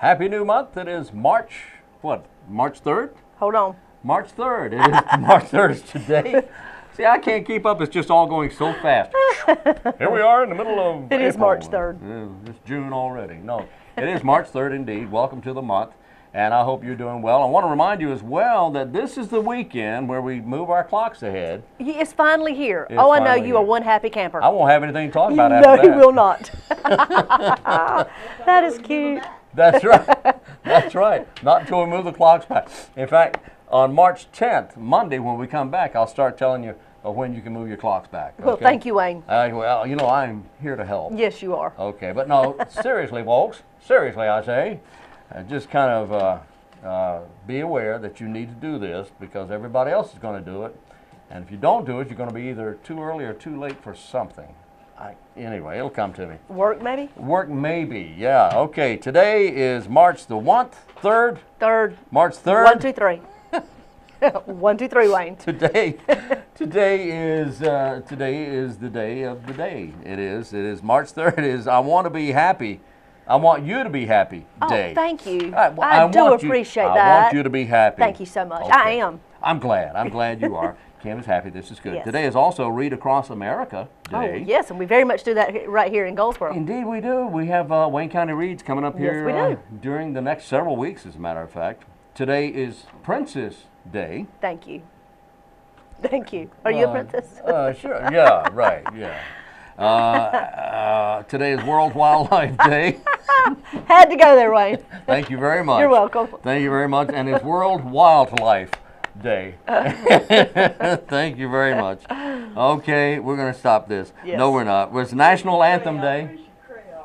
Happy new month. It is March, what, March 3rd? Hold on. March 3rd. It is March 3rd is today. See, I can't keep up. It's just all going so fast. Here we are in the middle of It is April. March 3rd. It's June already. No, it is March 3rd indeed. Welcome to the month. And I hope you're doing well. I want to remind you as well that this is the weekend where we move our clocks ahead. It's finally here. It's I know finally you are here. one happy camper. I won't have anything to talk about after No, that. he will not. That is cute. That's right. That's right. Not until we move the clocks back. In fact, on March 10th, Monday, when we come back, I'll start telling you when you can move your clocks back. Okay? Well, thank you, Wayne. Well, you know, I'm here to help. Yes, you are. Okay, but no, seriously, folks. Seriously, I say. Just kind of be aware that you need to do this because everybody else is going to do it. And if you don't do it, you're going to be either too early or too late for something. Anyway, it'll come to me. Work, maybe? Work, maybe, yeah. Okay, today is March the what? 3rd? 3rd. March 3rd? 1, 2, 3. 1, 2, 3, Wayne. Today is the day of the day. It is March 3rd. It is I want to be happy. I want you to be happy day. Oh, thank you. I do appreciate that. I want you to be happy. Thank you so much. Okay. I am. I'm glad you are. Kim is happy. This is good. Yes. Today is also Read Across America Day. Oh, yes, and we very much do that right here in Goldsboro. Indeed we do. We have Wayne County Reads coming up here we do. During the next several weeks, as a matter of fact. Today is Princess Day. Thank you. Thank you. Are you a princess? Sure. Yeah, right. Yeah. Today is World Wildlife Day. Had to go there, Wayne. Thank you very much. You're welcome. Thank you very much. And it's World Wildlife Day. Thank you very much. Okay, we're going to stop this. Yes. No, we're not. It's National Anthem Day.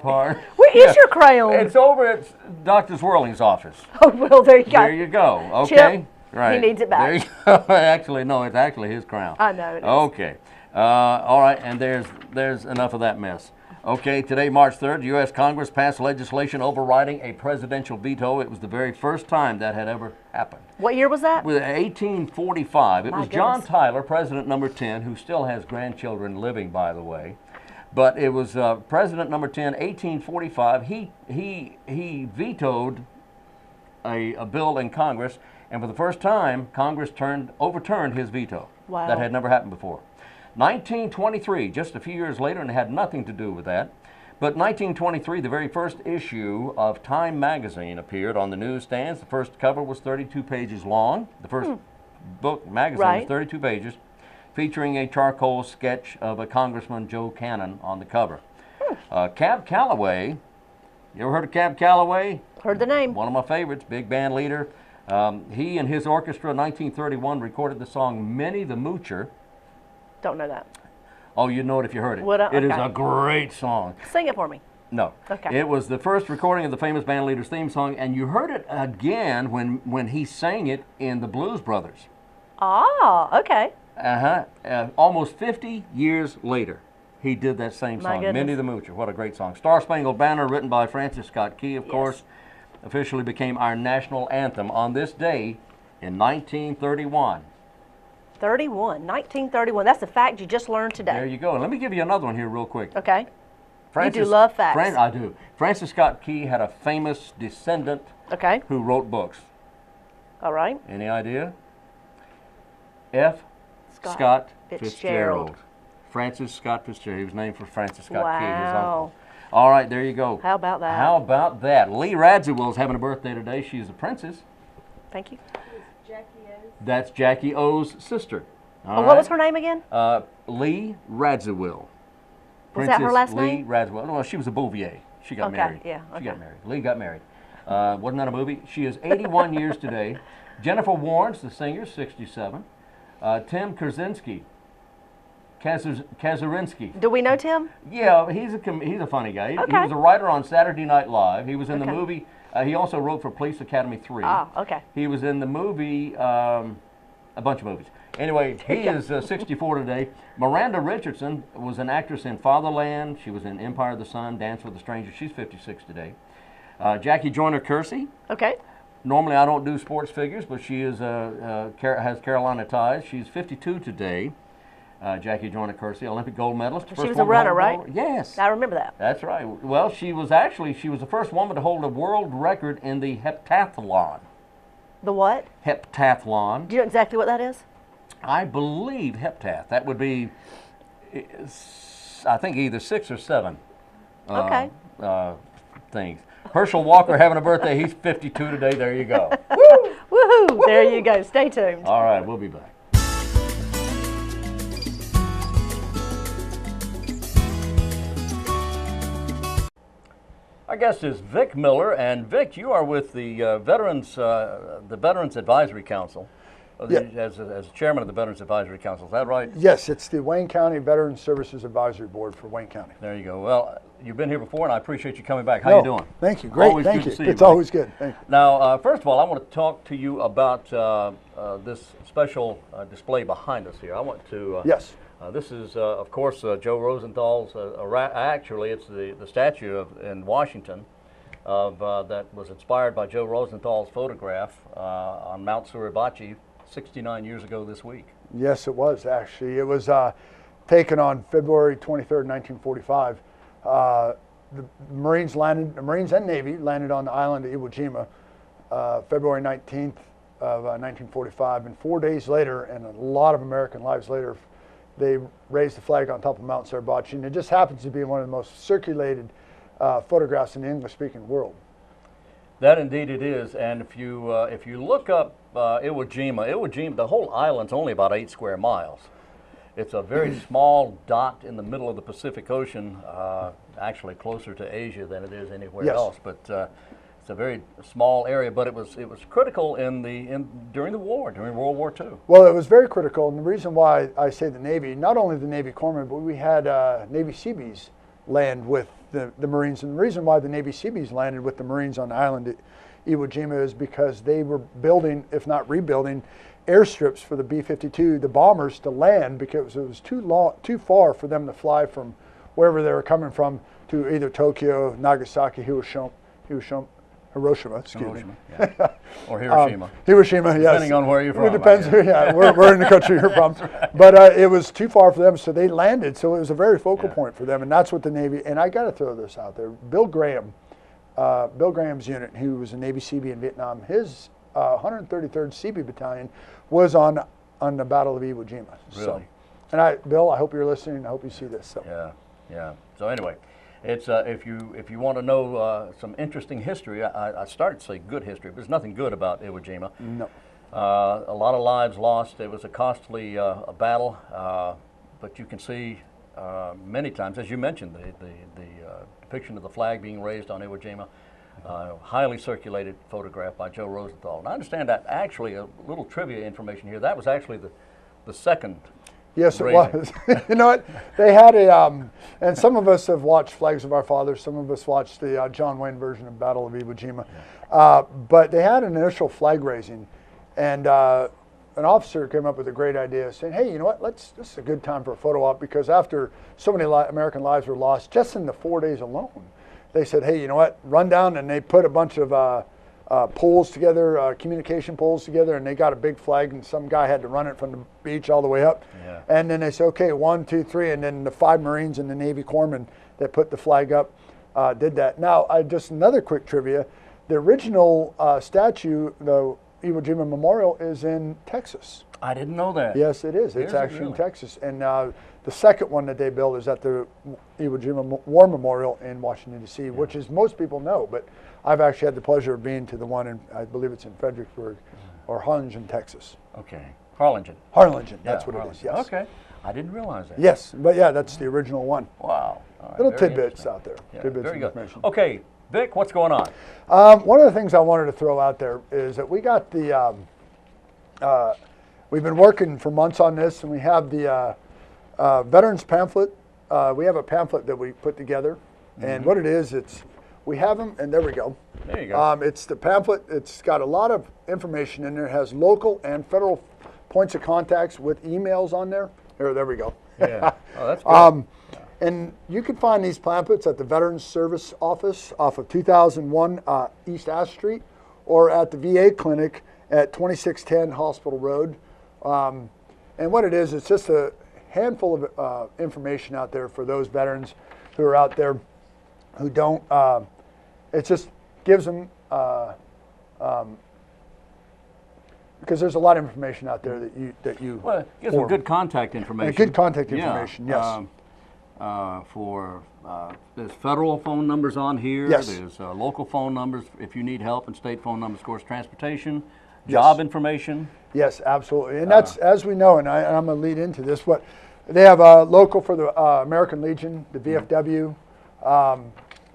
Pardon? Where is your crayon? It's over at Dr. Swirling's office. Oh, well, there you go. There you go. Okay. Chip, right. he needs it back. There you go. Actually, no, it's actually his crown. I know it is. Okay. All right, and there's enough of that mess. Okay, today, March 3rd, the U.S. Congress passed legislation overriding a presidential veto. It was the very first time that had ever happened. What year was that? With 1845. It My was John goodness. Tyler, president number 10, who still has grandchildren living, by the way. But it was president number 10, 1845. He vetoed a bill in Congress, and for the first time, Congress overturned his veto. Wow. That had never happened before. 1923, just a few years later, and it had nothing to do with that. But 1923, the very first issue of Time magazine appeared on the newsstands. The first cover was 32 pages long. The first book magazine was 32 pages, featuring a charcoal sketch of a Congressman, Joe Cannon, on the cover. Cab Calloway, you ever heard of Cab Calloway? Heard the name. One of my favorites, big band leader. He and his orchestra in 1931 recorded the song Minnie the Moocher. Don't know that. Oh, you'd know it if you heard it. It is Okay. a great song. Sing it for me. No. Okay. It was the first recording of the famous band leader's theme song, and you heard it again when he sang it in the Blues Brothers. Ah, okay. Almost 50 years later, he did that same My song, goodness. Minnie the Moocher. What a great song. Star Spangled Banner, written by Francis Scott Key, of course, officially became our national anthem on this day in 1931. 1931. That's a fact you just learned today. There you go. And let me give you another one here real quick. Okay. You do love facts. I do. Francis Scott Key had a famous descendant Okay. who wrote books. All right. Any idea? F. Scott Fitzgerald. Francis Scott Fitzgerald. He was named for Francis Scott Key, his uncle. All right, there you go. How about that? How about that? Lee Radziwill is having a birthday today. She's a princess. Thank you. That's Jackie O's sister. All What was her name again? Lee Radziwill. Was that her last Lee name? Radziwill. Well, she was a Bouvier. She got married. Yeah, She okay. got married. Lee got married. Wasn't that a movie? She is 81 years today. Jennifer Warnes, the singer, 67. Tim Kazurinsky. Do we know Tim? Yeah, he's a funny guy. He Okay. was a writer on Saturday Night Live. He was in the Okay. movie. He also wrote for Police Academy 3. Ah, okay. He was in the movie, a bunch of movies. Anyway, he is 64 today. Miranda Richardson was an actress in Fatherland. She was in Empire of the Sun, Dance with a Stranger. She's 56 today. Jackie Joyner Kersey. Okay. Normally I don't do sports figures, but she is has Carolina ties. She's 52 today. Jackie Joyner-Kersee, Olympic gold medalist. She was a runner, right? Yes. I remember that. That's right. Well, she was the first woman to hold a world record in the heptathlon. The what? Heptathlon. Do you know exactly what that is? I believe heptath. That would be, I think, either 6 or 7 Okay. things. Herschel Walker having a birthday. He's 52 today. There you go. Woo! Woohoo! There you go. Stay tuned. All right, we'll be back. Our guest is Vic Miller, and Vic, you are with the Veterans Advisory Council, as chairman of the Veterans Advisory Council. Is that right? Yes, it's the Wayne County Veterans Services Advisory Board for Wayne County. There you go. Well, you've been here before, and I appreciate you coming back. How you doing? Thank you. Great. Always thank good you. to see you, It's buddy. always good. Thank you. Now, first of all, I want to talk to you about this special display behind us here. I want to. Yes. This is, of course, Joe Rosenthal's. Actually, it's the statue in Washington that was inspired by Joe Rosenthal's photograph on Mount Suribachi 69 years ago this week. Yes, it was actually. It was taken on February 23rd, 1945. The Marines and Navy landed on the island of Iwo Jima February 19th of 1945, and 4 days later, and a lot of American lives later, they raised the flag on top of Mount Suribachi, and it just happens to be one of the most circulated photographs in the English-speaking world. That indeed it is, and if you look up Iwo Jima, the whole island's only about 8 square miles. It's a very small dot in the middle of the Pacific Ocean, actually closer to Asia than it is anywhere else. But it's a very small area. But it was critical during World War II. Well, it was very critical, and the reason why I say the Navy, not only the Navy corpsmen, but we had Navy Seabees land with the Marines, and the reason why the Navy Seabees landed with the Marines on the island at Iwo Jima is because they were building, if not rebuilding, airstrips for the B-52, the bombers, to land, because it was too far for them to fly from wherever they were coming from to either Tokyo, Nagasaki, Hiroshima, excuse me. Yeah. Or Hiroshima. Hiroshima, yes. Depending on where you're from. It depends. Yeah, we're in the country you're from. Right. But it was too far for them, so they landed. So it was a very focal point for them, and that's what the Navy. And I got to throw this out there. Bill Graham's unit, who was a Navy Seabee in Vietnam, his 133rd Seabee Battalion was on the Battle of Iwo Jima. Really? So, and Bill, I hope you're listening. I hope you see this. So. Yeah. So anyway. It's if you want to know some interesting history, I started to say good history, but there's nothing good about Iwo Jima. No. A lot of lives lost. It was a costly battle, but you can see many times, as you mentioned, the depiction of the flag being raised on Iwo Jima, highly circulated photograph by Joe Rosenthal. And I understand that actually, a little trivia information here, that was actually the second. Yes, raising. It was. You know what? They had and some of us have watched Flags of Our Fathers. Some of us watched the John Wayne version of Battle of Iwo Jima. But they had an initial flag raising, and an officer came up with a great idea, saying, "Hey, you know what? This is a good time for a photo op, because after so many American lives were lost just in the 4 days alone, they said, hey, you know what? Run down," and they put a bunch of poles together, communication poles together, and they got a big flag, and some guy had to run it from the beach all the way up. Yeah. And then they said, okay, 1, 2, 3, and then the 5 Marines and the Navy corpsmen that put the flag up did that. Now, just another quick trivia: the original statue, the Iwo Jima Memorial, is in Texas. I didn't know that. Yes, it is. It's actually in Texas. And the second one that they built is at the Iwo Jima War Memorial in Washington, D.C., which is, most people know, but I've actually had the pleasure of being to the one in, I believe it's in Fredericksburg or Harlingen, Texas. Okay. Harlingen. Harlingen, that's what it is, yes. Okay. I didn't realize that. Yes, but yeah, that's the original one. Wow. All right. Little tidbits out there. Yeah, tidbits very of good. information. Okay, Vic, what's going on? One of the things I wanted to throw out there is that we got the, we've been working for months on this, and we have the veterans pamphlet. We have a pamphlet that we put together, and what it is, we have them, and there we go. There you go. It's the pamphlet. It's got a lot of information in there. It has local and federal points of contacts with emails on there. There we go. Yeah. Oh, that's good. And you can find these pamphlets at the Veterans Service Office off of 2001 East Ash Street, or at the VA clinic at 2610 Hospital Road. And what it is, it's just handful of information out there for those veterans who are out there who don't. It just gives them because there's a lot of information out there that you. Well, it gives them good contact information. And good contact information, yes. There's federal phone numbers on here. Yes. There's local phone numbers if you need help, and state phone numbers, of course, transportation, job information. Yes, absolutely. And that's, as we know, and I'm going to lead into this, what they have local for the American Legion, the VFW,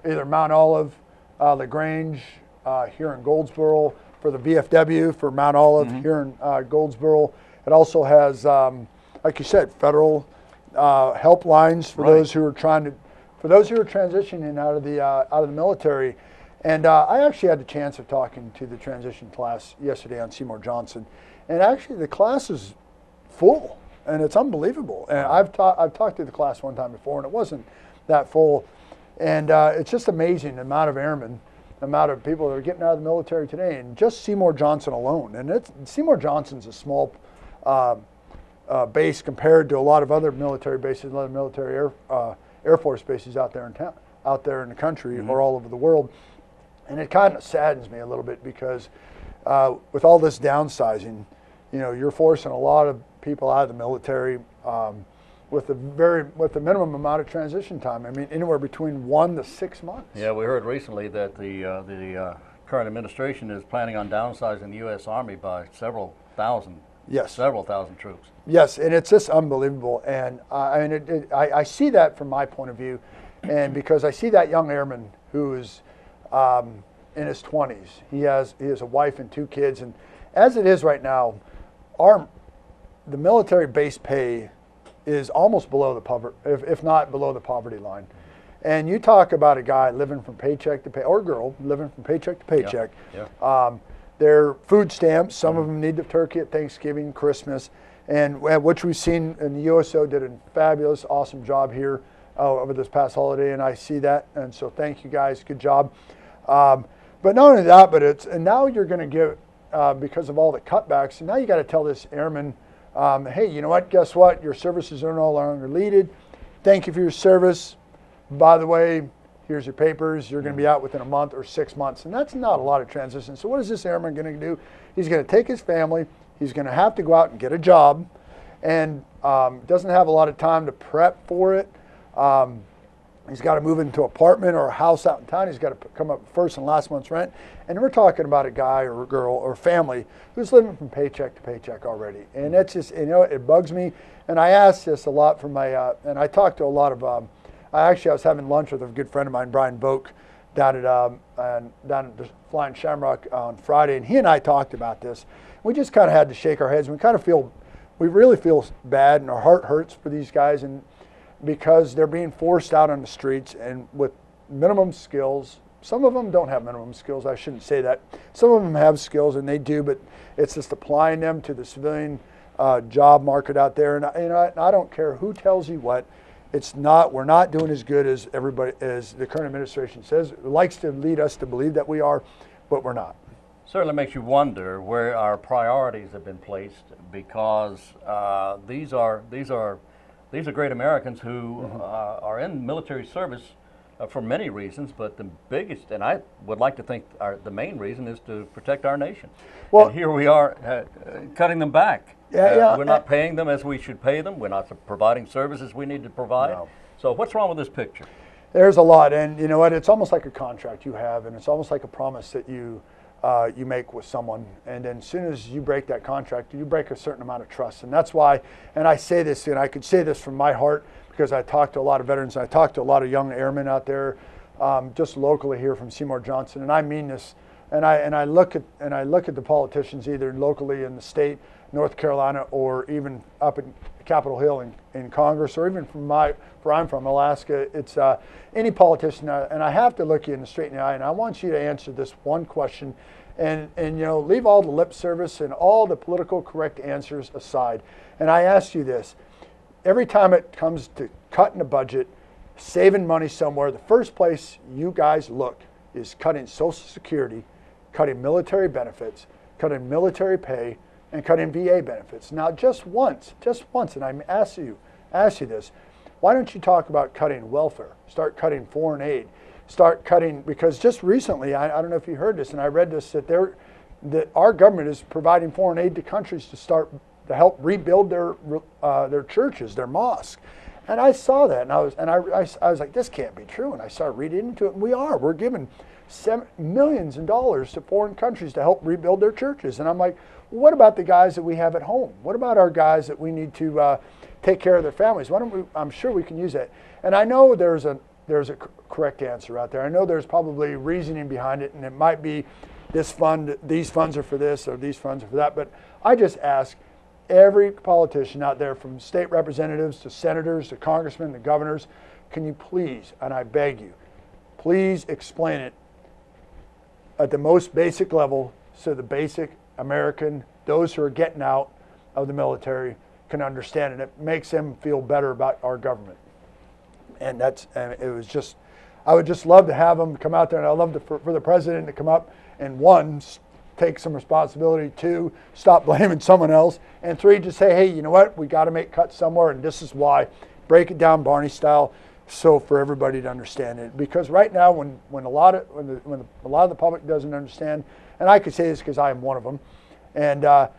either Mount Olive, LaGrange, here in Goldsboro, for the VFW, for Mount Olive, here in Goldsboro. It also has, like you said, federal helplines for those who are transitioning out of the military. And I actually had the chance of talking to the transition class yesterday on Seymour Johnson, and actually the class is full, and it's unbelievable. And I've talked to the class one time before, and it wasn't that full. And it's just amazing the amount of airmen, the amount of people that are getting out of the military today, and just Seymour Johnson alone. And Seymour Johnson's a small base compared to a lot of other military bases, a lot of military Air Force bases out there in town, out there in the country or all over the world. And it kind of saddens me a little bit because with all this downsizing, you're forcing a lot of people out of the military with the minimum amount of transition time. I mean, anywhere between 1 to 6 months. Yeah, we heard recently that the current administration is planning on downsizing the U.S. Army by several thousand. Yes. Several thousand troops. Yes, and it's just unbelievable. And I see that from my point of view, and because I see that young airman who is in his 20s. He has a wife and 2 kids, and as it is right now, the military base pay is almost below the poverty, if not below the poverty line. And you talk about a guy living from paycheck to pay, or girl living from paycheck to paycheck. Yeah. Their food stamps, some of them need the turkey at Thanksgiving, Christmas, and which we've seen, and the USO did a fabulous, awesome job here over this past holiday, and I see that, and so thank you guys, good job. But not only that, and now you're going to give, because of all the cutbacks, and now you got to tell this airman, hey, you know what, guess what, your services are no longer needed. Thank you for your service. By the way, here's your papers. You're going to be out within a month or 6 months. And that's not a lot of transition. So what is this airman going to do? He's going to take his family. He's going to have to go out and get a job, and doesn't have a lot of time to prep for it. He's got to move into an apartment or a house out in town. He's got to come up first and last month's rent. And we're talking about a guy or a girl or family who's living from paycheck to paycheck already. And that's just, it bugs me. And I ask this a lot from and I talk to a lot of, I was having lunch with a good friend of mine, Brian Vogt, down at the Flying Shamrock on Friday. And he and I talked about this. We just kind of had to shake our heads. We really feel bad, and our heart hurts for these guys. And because they're being forced out on the streets and with minimum skills. Some of them don't have minimum skills. I shouldn't say that. Some of them have skills, and they do, but it's just applying them to the civilian job market out there. And I don't care who tells you what. We're not doing as good as as the current administration says. It likes to lead us to believe that we are, but we're not. Certainly makes you wonder where our priorities have been placed, because these are great Americans who are in military service for many reasons, but the biggest, and I would like to think the main reason, is to protect our nation. Well, and here we are cutting them back. We're not paying them as we should pay them. We're not providing services we need to provide. No. So what's wrong with this picture? There's a lot, and you know what? It's almost like a contract you have, and it's almost like a promise that you make with someone, and then as soon as you break that contract, you break a certain amount of trust. And that's why, and I say this, and I could say this from my heart, because I talk to a lot of veterans, and I talk to a lot of young airmen out there, just locally here from Seymour Johnson, and I mean this. And I look at the politicians, either locally in the state, North Carolina, or even up in Capitol Hill in Congress, or even from where I'm from, Alaska. It's any politician, and I have to look you in the straight in the eye, and I want you to answer this one question, and leave all the lip service and all the political correct answers aside. And I ask you this: every time it comes to cutting a budget, saving money somewhere, the first place you guys look is cutting Social Security, cutting military benefits, cutting military pay, and cutting VA benefits. Now, just once, and I'm asking you, ask you this. Why don't you talk about cutting welfare? Start cutting foreign aid. Start cutting, because just recently, I don't know if you heard this, and I read this, that our government is providing foreign aid to countries to help rebuild their churches, their mosques. And I saw that, and I was like, this can't be true. And I started reading into it, and we're giving millions of dollars to foreign countries to help rebuild their churches. And I'm like, what about the guys that we have at home? What about our guys that we need to take care of their families? Why don't we? I'm sure we can use that. And I know there's a correct answer out there. I know there's probably reasoning behind it, and it might be this fund, these funds are for this, or these funds are for that. But I just ask every politician out there, from state representatives to senators to congressmen to governors, can you please, and I beg you, please explain it at the most basic level so the basic American, those who are getting out of the military, can understand it. It makes them feel better about our government. And it was just, I would just love to have them come out there, and I'd love for the president to come up and, one, take some responsibility, two, stop blaming someone else, and three, just say, hey, you know what, we got to make cuts somewhere, and this is why. Break it down Barney style, so for everybody to understand it. Because right now, when a lot of the public doesn't understand, and I could say this because I am one of them, and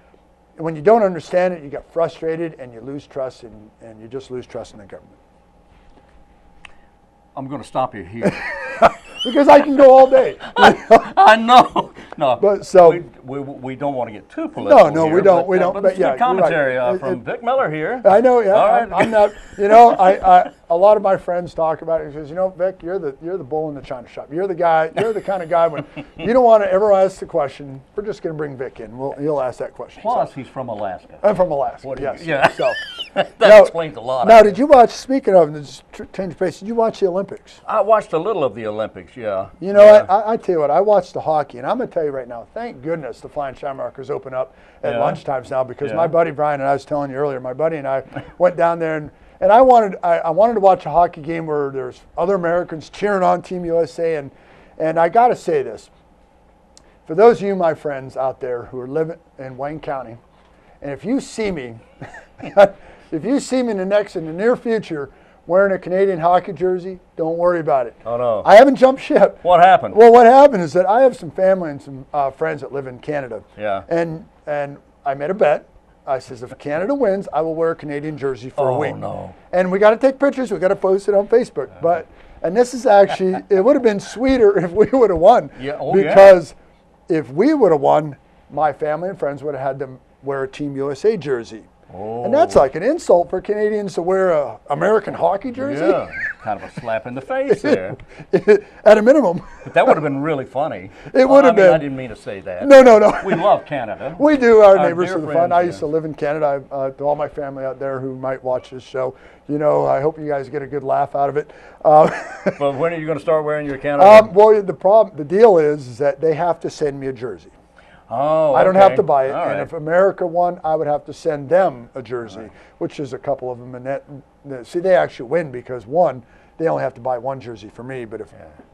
when you don't understand it, you get frustrated and you lose trust, and you just lose trust in the government. I'm going to stop you here. Because I can go all day. I know. No, but so we don't want to get too political. No, here, we don't. But But yeah, good commentary right. from Vic Miller here. I know. Yeah, All right. I'm not. You know, a lot of my friends talk about it. He says, you know, Vic, you're the bull in the china shop. You're the guy. You're the kind of guy when you don't want to ever ask the question. We're just going to bring Vic in. He'll ask that question. Plus, he's from Alaska. I'm from Alaska. Yes. Yeah. So that explains a lot. Now, did you watch? Speaking of this change of pace, did you watch the Olympics? I watched a little of the Olympics. Yeah. You know, I tell you what, I watched the hockey, and I'm going to tell you right now, thank goodness the Flying Shamrockers open up at lunchtimes now, because my buddy Brian, and I was telling you earlier, my buddy and I went down there, and I wanted to watch a hockey game where there's other Americans cheering on Team USA, and I got to say this. For those of you, my friends out there who are living in Wayne County, and if you see me, in the near future wearing a Canadian hockey jersey, don't worry about it. Oh, no. I haven't jumped ship. What happened? Well, what happened is that I have some family and some friends that live in Canada. Yeah. And I made a bet. I says, if Canada wins, I will wear a Canadian jersey for a week. Oh, no. And we got to take pictures. We got to post it on Facebook. And this is actually, it would have been sweeter if we would have won. Yeah. Oh, because if we would have won, my family and friends would have had them wear a Team USA jersey. Oh. And that's like an insult for Canadians to wear a American hockey jersey. Yeah, kind of a slap in the face there. At a minimum. But that would have been really funny. It would have been. I didn't mean to say that. No. We love Canada. We do. Our neighbors are the fun. I friends, used to live in Canada. To all my family out there who might watch this show, you know, I hope you guys get a good laugh out of it. But when are you going to start wearing your Canada? Well, the deal is that they have to send me a jersey. Oh, I don't have to buy it. All and right. if America won, I would have to send them a jersey, which is a couple of them. And see, they actually win because, one, they only have to buy one jersey for me. But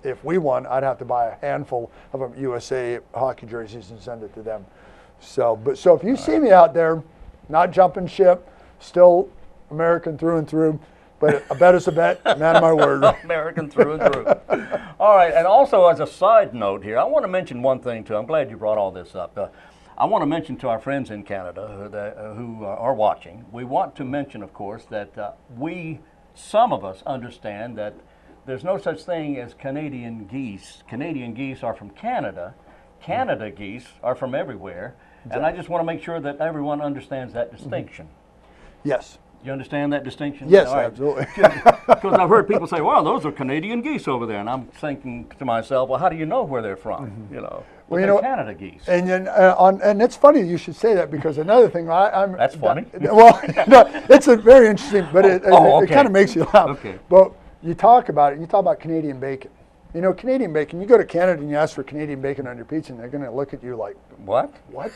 if we won, I'd have to buy a handful of USA hockey jerseys and send it to them. So if you see me out there, not jumping ship, still American through and through, but a bet is a bet, man of my word. American through and through. All right, and also as a side note here, I want to mention one thing too. I'm glad you brought all this up. I want to mention to our friends in Canada who are watching, we want to mention, of course, that some of us understand that there's no such thing as Canadian geese. Canadian geese are from Canada. Canada geese are from everywhere. Exactly. And I just want to make sure that everyone understands that distinction. Yes. You understand that distinction? Yes, right. Absolutely. Because I've heard people say, "Well, those are Canadian geese over there," and I'm thinking to myself, "Well, how do you know where they're from?" You know, well, they're Canada geese. And it's funny you should say that, because another thing I'm. That's funny. Well, no, it's a very interesting, but it kind of makes you laugh. Okay. But you talk about it. You talk about Canadian bacon. You know, Canadian bacon. You go to Canada and you ask for Canadian bacon on your pizza, and they're going to look at you like, "What? What?"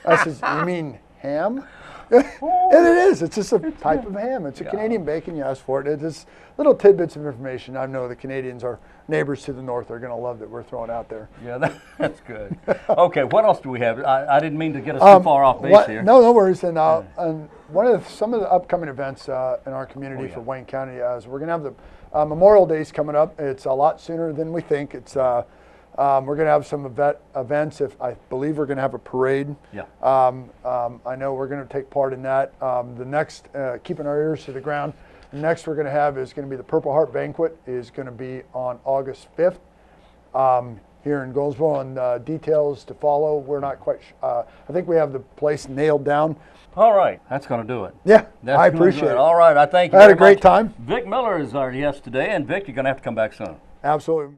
I says, "You mean ham?" And it is. It's just a type of ham. It's a Canadian bacon. You ask for it. It's just little tidbits of information. I know the Canadians, our neighbors to the north, are going to love that we're throwing out there. Yeah, that's good. Okay, what else do we have? I didn't mean to get us too far off base here. No worries. And some of the upcoming events in our community for yeah. Wayne County is we're going to have the Memorial Days coming up. It's a lot sooner than we think. It's we're going to have some events. I believe we're going to have a parade. Yeah. I know we're going to take part in that. The next, keeping our ears to the ground. The next we're going to have is going to be the Purple Heart Banquet. Is going to be on August 5th. Here in Goldsboro, and details to follow. We're not quite. I think we have the place nailed down. All right, that's going to do it. Yeah, That's I gonna appreciate do it. All right, I thank you. I had very a great much. time. Vic Miller is our guest today, and Vic, you're going to have to come back soon. Absolutely.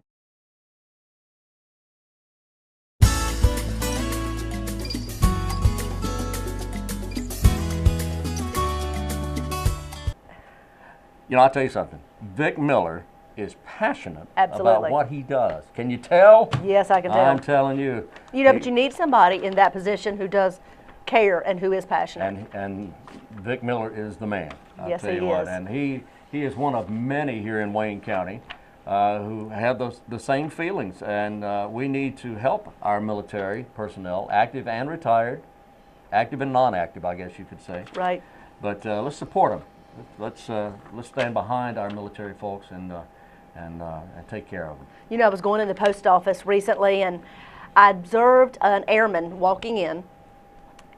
You know, I'll tell you something. Vic Miller is passionate about Absolutely. what he does. Can you tell? Yes, I can tell. I'm telling you. You know, but you need somebody in that position who does care and who is passionate. And Vic Miller is the man. I'll Yes, tell you he what. is. And he is one of many here in Wayne County who have the same feelings. And we need to help our military personnel, active and retired, active and non-active, I guess you could say. Right. But let's support them. Let's stand behind our military folks and take care of them. You know, I was going in the post office recently, and I observed an airman walking in,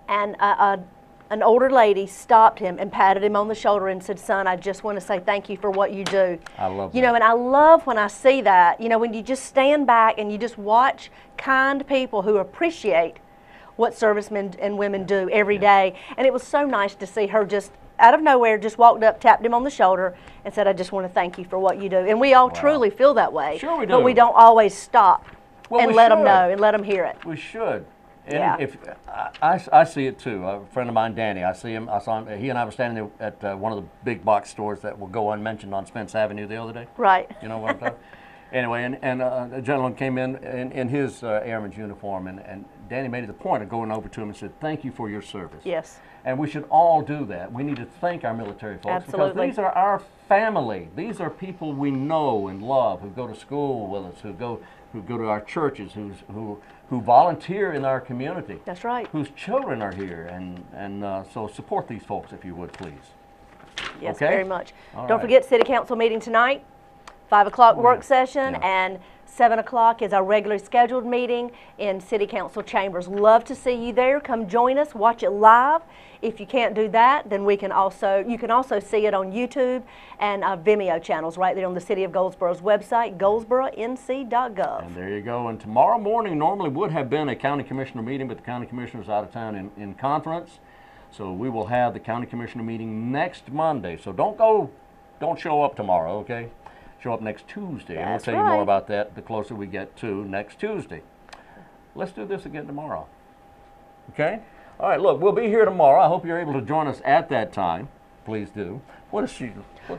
and an older lady stopped him and patted him on the shoulder and said, "Son, I just want to say thank you for what you do." I love that. You know, and I love when I see that. You know, when you just stand back and you just watch kind people who appreciate what servicemen and women do every day. And it was so nice to see her just out of nowhere, just walked up, tapped him on the shoulder, and said, "I just want to thank you for what you do." And we all truly feel that way. Sure we do. But we don't always stop Well, and we let them should. know and let them hear it. We should. And Yeah. if I see it too. A friend of mine, Danny, I saw him. He and I were standing there at one of the big box stores that will go unmentioned on Spence Avenue the other day. Right. You know what I'm talking? Anyway, and a gentleman came in his airman's uniform, and Danny made it a point of going over to him and said, "Thank you for your service." Yes. And we should all do that. We need to thank our military folks Absolutely. because these are our family. These are people we know and love, who go to school with us, who go to our churches, who volunteer in our community. That's right. Whose children are here, and so support these folks if you would, please. Yes, Okay? very much. All Don't right. forget City Council meeting tonight, 5 o'clock work session, Yeah. and 7 o'clock is our regularly scheduled meeting in City Council chambers. Love to see you there. Come join us, watch it live. If you can't do that, then you can also see it on YouTube and Vimeo channels right there on the City of Goldsboro's website, goldsboronc.gov. And there you go. And tomorrow morning normally would have been a county commissioner meeting, but the county commissioner's out of town in conference. So we will have the county commissioner meeting next Monday. So don't show up tomorrow, okay? Show up next Tuesday. And we'll That's tell you more right. about that the closer we get to next Tuesday. Let's do this again tomorrow. Okay? All right, look, we'll be here tomorrow. I hope you're able to join us at that time. Please do. What is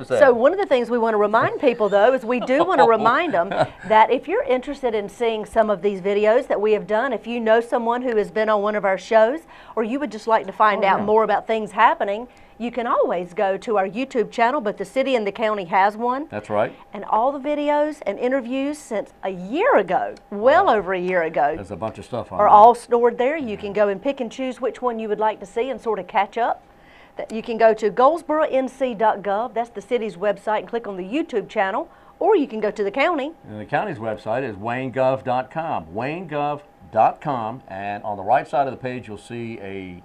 that? So one of the things we want to remind people, though, is we do want to remind them that if you're interested in seeing some of these videos that we have done, if you know someone who has been on one of our shows, or you would just like to find out more about things happening, you can always go to our YouTube channel, but the city and the county has one. That's right. And all the videos and interviews since a year ago, well over a year ago, There's a bunch of stuff on are there. all stored there. You can go and pick and choose which one you would like to see and sort of catch up. You can go to goldsboronc.gov, that's the city's website, and click on the YouTube channel, or you can go to the county. And the county's website is waynegov.com, waynegov.com, and on the right side of the page you'll see a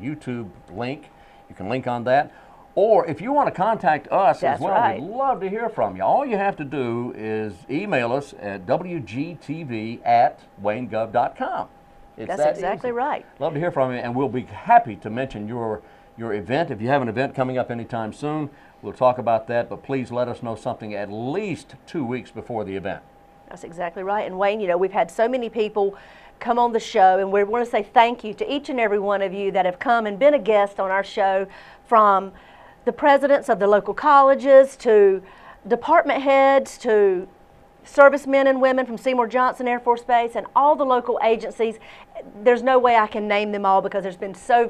YouTube link. You can link on that. Or if you want to contact us That's as well, right. we'd love to hear from you. All you have to do is email us at wgtv@waynegov.com. It's That's that exactly easy. right. Love to hear from you, and we'll be happy to mention your event. If you have an event coming up anytime soon, we'll talk about that, but please let us know something at least 2 weeks before the event. That's exactly right. And Wayne, you know, we've had so many people come on the show, and we want to say thank you to each and every one of you that have come and been a guest on our show, from the presidents of the local colleges to department heads to servicemen and women from Seymour Johnson Air Force Base and all the local agencies. There's no way I can name them all because there's been so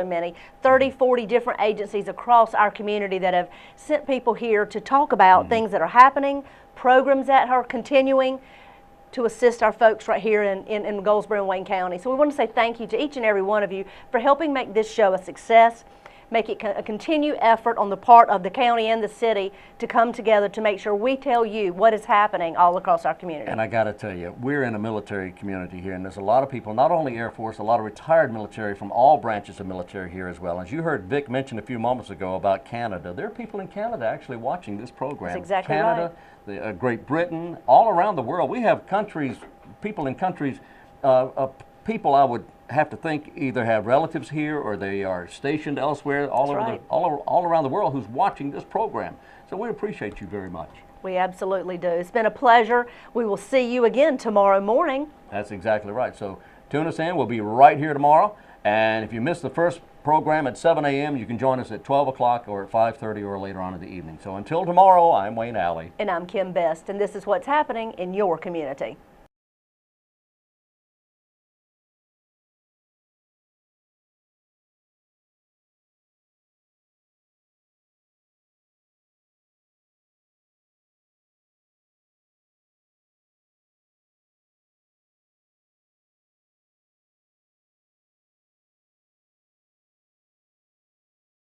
many, 30, 40 different agencies across our community that have sent people here to talk about things that are happening, programs that are continuing to assist our folks right here in Goldsboro and Wayne County. So we want to say thank you to each and every one of you for helping make this show a success. make it a continued effort on the part of the county and the city to come together to make sure we tell you what is happening all across our community. And I got to tell you, we're in a military community here, and there's a lot of people, not only Air Force, a lot of retired military from all branches of military here as well. As you heard Vic mention a few moments ago about Canada, there are people in Canada actually watching this program. That's exactly Canada, right. Great Britain, all around the world. We have countries, people in countries, people I would have to think either have relatives here or they are stationed elsewhere all over all around the world who's watching this program. So we appreciate you very much. We absolutely do. It's been a pleasure. We will see you again tomorrow morning. That's exactly right. So tune us in. We'll be right here tomorrow. And if you missed the first program at 7 a.m., you can join us at 12 o'clock or at 5:30 or later on in the evening. So until tomorrow, I'm Wayne Alley. And I'm Kim Best, and this is what's happening in your community.